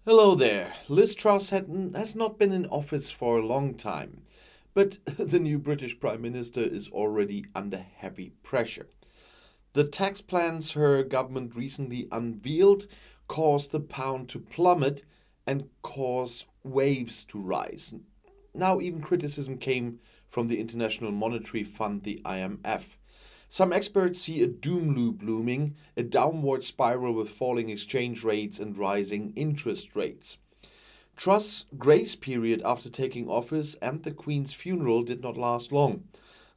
Hello there. Liz Truss has not been in office for a long time, but the new British Prime Minister is already under heavy pressure. The tax plans her government recently unveiled caused the pound to plummet and cause waves to rise. Now, even criticism came from the International Monetary Fund, the IMF. Some experts see a doom loop looming, a downward spiral with falling exchange rates and rising interest rates. Truss' grace period after taking office and the Queen's funeral did not last long.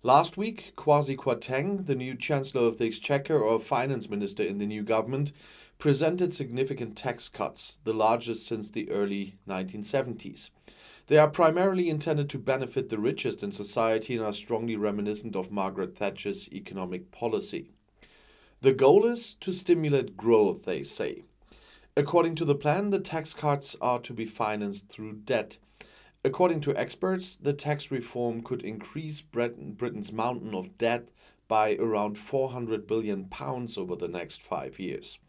Last week, Kwasi Kwarteng, the new Chancellor of the Exchequer or Finance Minister in the new government, presented significant tax cuts, the largest since the early 1970s. They are primarily intended to benefit the richest in society and are strongly reminiscent of Margaret Thatcher's economic policy. The goal is to stimulate growth, they say. According to the plan, the tax cuts are to be financed through debt. According to experts, the tax reform could increase Britain's mountain of debt by around £400 billion over the next 5 years.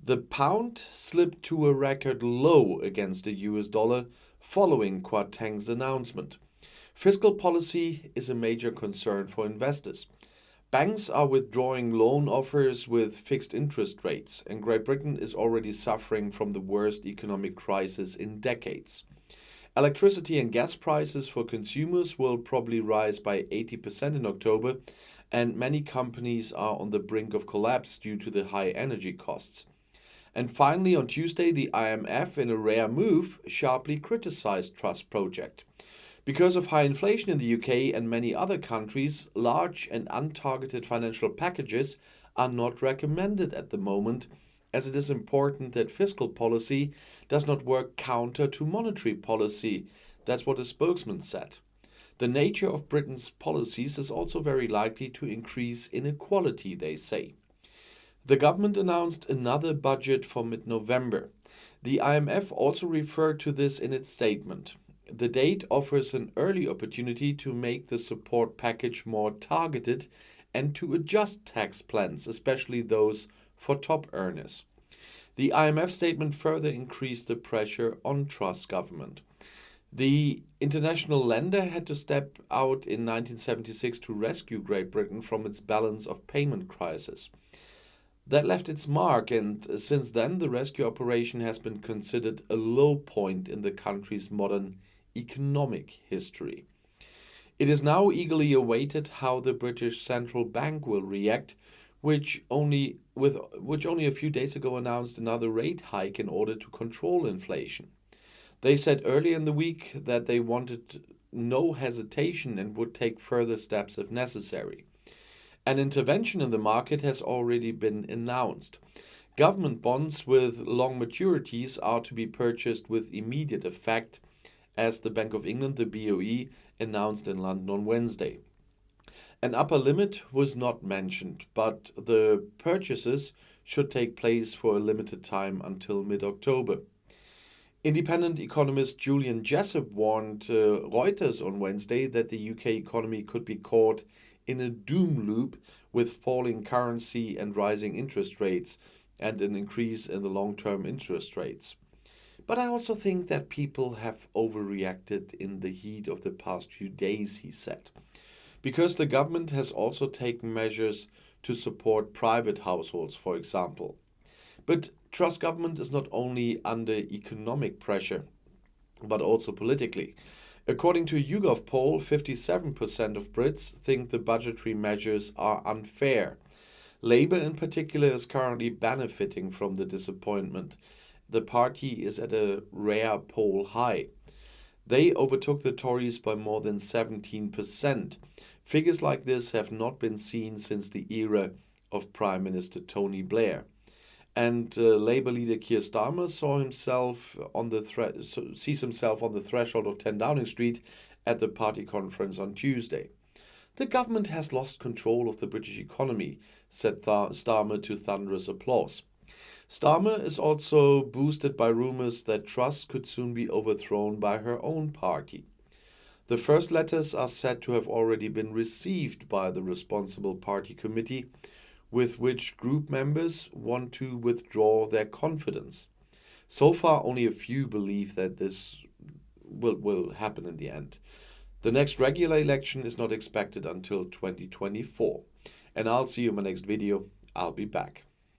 The pound slipped to a record low against the US dollar following Kwarteng's announcement. Fiscal policy is a major concern for investors. Banks are withdrawing loan offers with fixed interest rates, and Great Britain is already suffering from the worst economic crisis in decades. Electricity and gas prices for consumers will probably rise by 80% in October, and many companies are on the brink of collapse due to the high energy costs. And finally, on Tuesday, the IMF, in a rare move, sharply criticized Truss project. Because of high inflation in the UK and many other countries, large and untargeted financial packages are not recommended at the moment, as it is important that fiscal policy does not work counter to monetary policy. That's what a spokesman said. The nature of Britain's policies is also very likely to increase inequality, they say. The government announced another budget for mid-November. The IMF also referred to this in its statement. The date offers an early opportunity to make the support package more targeted and to adjust tax plans, especially those for top earners. The IMF statement further increased the pressure on Truss government. The international lender had to step out in 1976 to rescue Great Britain from its balance of payment crisis. That left its mark, and since then, the rescue operation has been considered a low point in the country's modern economic history. It is now eagerly awaited how the British Central Bank will react, which only a few days ago announced another rate hike in order to control inflation. They said early in the week that they wanted no hesitation and would take further steps if necessary. An intervention in the market has already been announced. Government bonds with long maturities are to be purchased with immediate effect, as the Bank of England, the BOE, announced in London on Wednesday. An upper limit was not mentioned, but the purchases should take place for a limited time until mid-October. Independent economist Julian Jessop warned Reuters on Wednesday that the UK economy could be caught in a doom loop with falling currency and rising interest rates and an increase in the long-term interest rates. But I also think that people have overreacted in the heat of the past few days, he said, because the government has also taken measures to support private households, for example. But Truss government is not only under economic pressure, but also politically. According to a YouGov poll, 57% of Brits think the budgetary measures are unfair. Labour, in particular, is currently benefiting from the disappointment. The party is at a rare poll high. They overtook the Tories by more than 17%. Figures like this have not been seen since the era of Prime Minister Tony Blair. And Labour leader Keir Starmer sees himself on the threshold of 10 Downing Street at the party conference on Tuesday. The government has lost control of the British economy, said Starmer to thunderous applause. Starmer is also boosted by rumours that Truss could soon be overthrown by her own party. The first letters are said to have already been received by the responsible party committee, with which group members want to withdraw their confidence. So far, only a few believe that this will happen in the end. The next regular election is not expected until 2024. And I'll see you in my next video. I'll be back.